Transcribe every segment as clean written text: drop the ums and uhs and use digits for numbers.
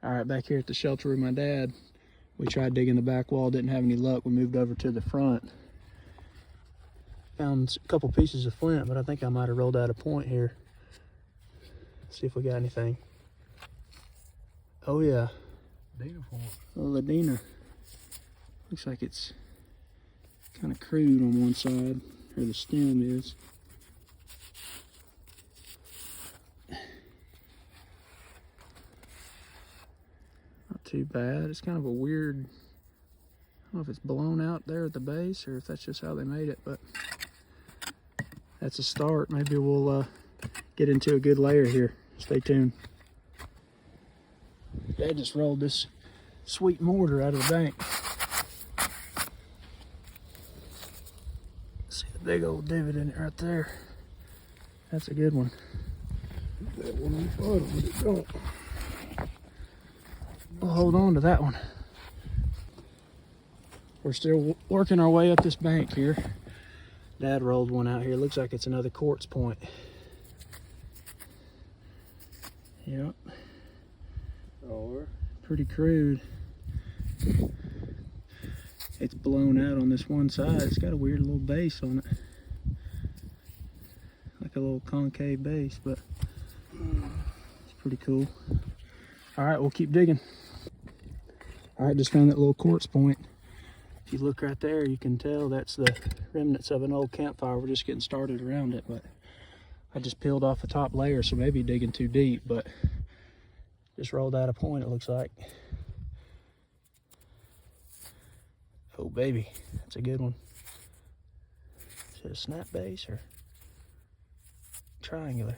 All right, back here at the shelter with my dad, we tried digging the back wall, didn't have any luck. We moved over to the front. Found a couple pieces of flint, but I think I might have rolled out a point here. See if we got anything. Oh yeah. Dina point. Oh, Ladina. Looks like it's kind of crude on one side, or the stem is. Not too bad. It's kind of a weird, I don't know if it's blown out there at the base or if that's just how they made it, but that's a start. Maybe we'll get into a good layer here. Stay tuned. Dad just rolled this sweet mortar out of the bank. See the big old divot in it right there. That's a good one. That one on the bottom, but it don't. We'll hold on to that one. We're still working our way up this bank here. Dad rolled one out here. Looks like it's another quartz point. Yep. Or pretty crude. It's blown out on this one side. It's got a weird little base on it. Like a little concave base, but it's pretty cool. All right, we'll keep digging. All right, just found that little quartz point. If you look right there, you can tell that's the remnants of an old campfire. We're just getting started around it, but I just peeled off the top layer, so maybe digging too deep, but just rolled out a point, it looks like. Oh baby, that's a good one. Is it a snap base or triangular?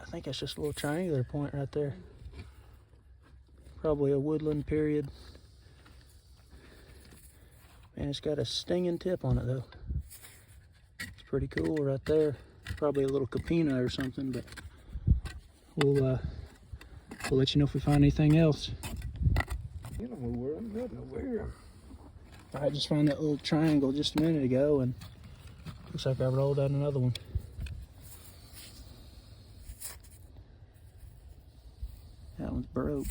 I think that's just a little triangular point right there. Probably a woodland period. Man, it's got a stinging tip on it though. It's pretty cool right there. Probably a little capina or something, but we'll let you know if we find anything else. you know where I'm not nowhere. I just found that little triangle just a minute ago, and looks like I rolled out another one. That one's broke.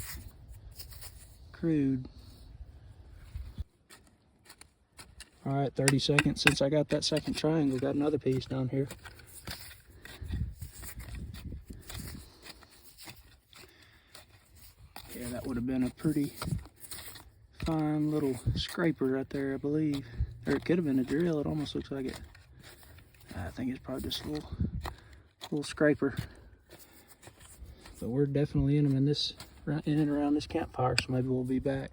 Crude. All right, 30 seconds since I got that second triangle. Got another piece down here. Yeah, that would have been a pretty fine little scraper right there, I believe. Or it could have been a drill. It almost looks like it. I think it's probably just a little scraper. But we're definitely in them in and around this campfire, so maybe we'll be back.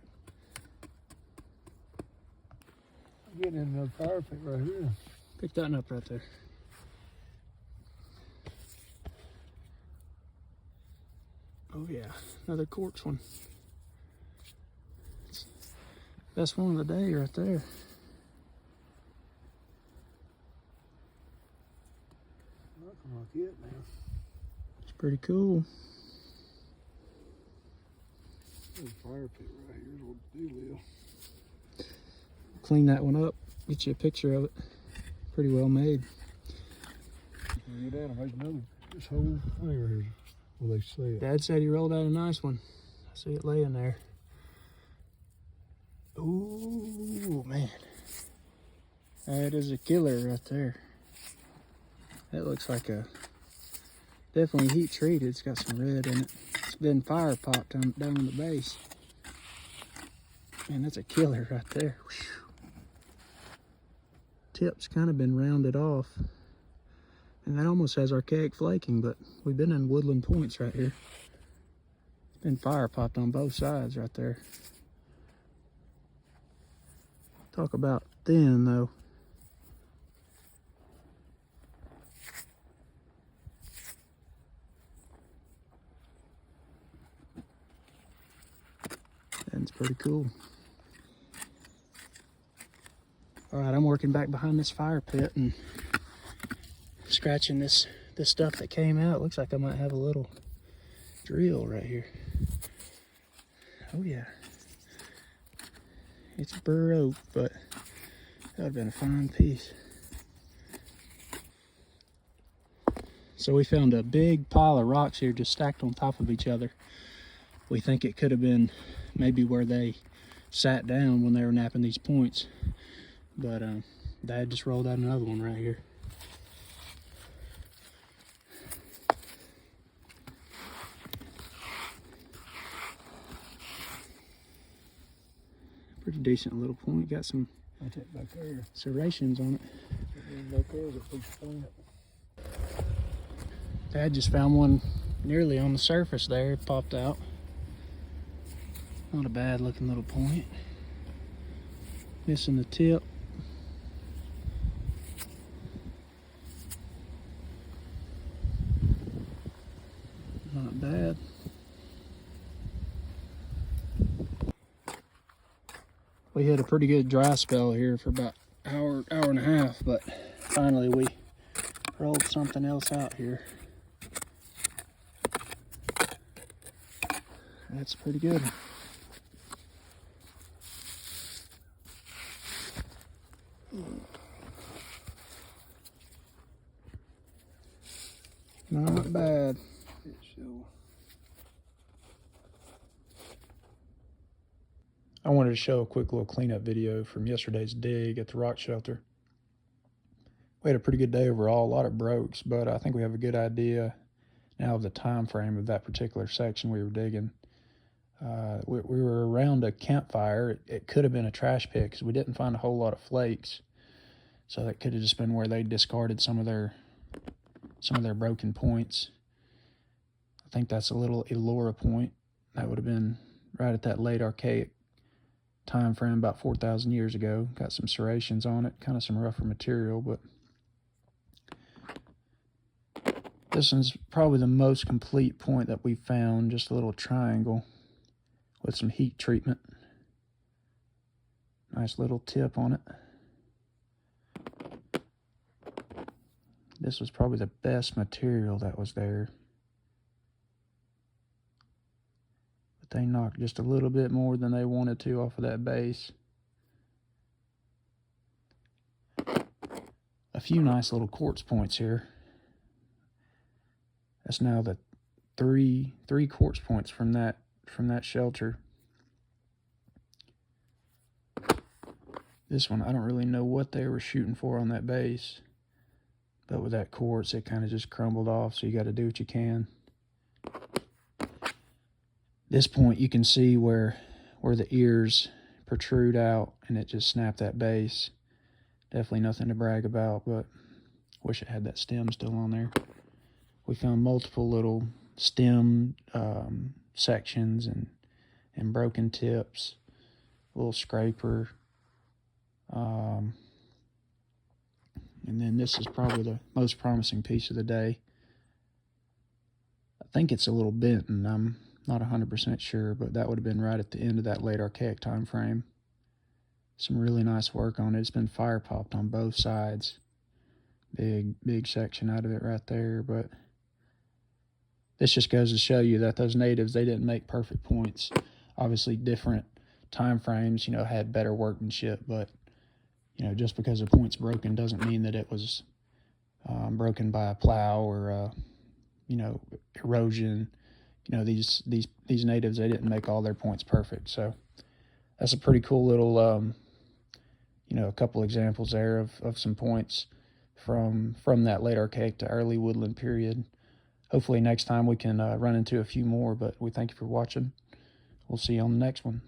I'm getting in another fire pit right here. Pick that one up right there. Oh yeah, another quartz one. It's the best one of the day right there. Looking like it now. It's pretty cool. There's a fire pit right here is what the deal is. Clean that one up, get you a picture of it. Pretty well made. Get down and make another. This whole thing right here. Well, they say it. Dad said he rolled out a nice one. I see it laying there. Ooh, man. That is a killer right there. That looks like a, definitely heat treated. It's got some red in it. It's been fire popped down on the base. Man, that's a killer right there. Whew. Tip's kind of been rounded off. And that almost has archaic flaking, but we've been in woodland points right here. It's been fire popped on both sides right there. Talk about thin though. And it's pretty cool. All right, I'm working back behind this fire pit and scratching this stuff that came out. Looks like I might have a little drill right here. Oh yeah. It's bur oak, but that would have been a fine piece. So we found a big pile of rocks here just stacked on top of each other. We think it could have been maybe where they sat down when they were napping these points. But Dad just rolled out another one right here. Pretty decent little point. Got some Back there. serrations on it. Back there's a big plant. Dad just found one nearly on the surface there. It popped out. Not a bad looking little point. Missing the tip. Not bad. We had a pretty good dry spell here for about hour and a half, but finally we rolled something else out here. That's pretty good. Not bad. I wanted to show a quick little cleanup video from yesterday's dig at the rock shelter. We had a pretty good day overall, a lot of brokes, but I think we have a good idea now of the time frame of that particular section we were digging. We were around a campfire. It could have been a trash pit because we didn't find a whole lot of flakes. So that could have just been where they discarded some of their broken points. I think that's a little Elora point. That would have been right at that late archaic time frame, about 4,000 years ago. Got some serrations on it, kind of some rougher material, but this one's probably the most complete point that we found. Just a little triangle with some heat treatment. Nice little tip on it. This was probably the best material that was there. But they knocked just a little bit more than they wanted to off of that base. A few nice little quartz points here. That's now the three quartz points from that shelter. This one, I don't really know what they were shooting for on that base. But with that quartz, it kind of just crumbled off, so you got to do what you can. This point, you can see where the ears protrude out, and it just snapped that base. Definitely nothing to brag about, but wish it had that stem still on there. We found multiple little stem sections and broken tips, a little scraper. And then this is probably the most promising piece of the day. I think it's a little bent, and I'm not 100% sure, but that would have been right at the end of that late archaic time frame. Some really nice work on it. It's been fire popped on both sides. Big section out of it right there, but this just goes to show you that those natives, they didn't make perfect points. Obviously different time frames, had better workmanship, but just because a point's broken doesn't mean that it was broken by a plow or erosion. These natives, they didn't make all their points perfect. So that's a pretty cool little a couple examples there of some points from that late archaic to early woodland period. Hopefully next time we can run into a few more, but we thank you for watching. We'll see you on the next one.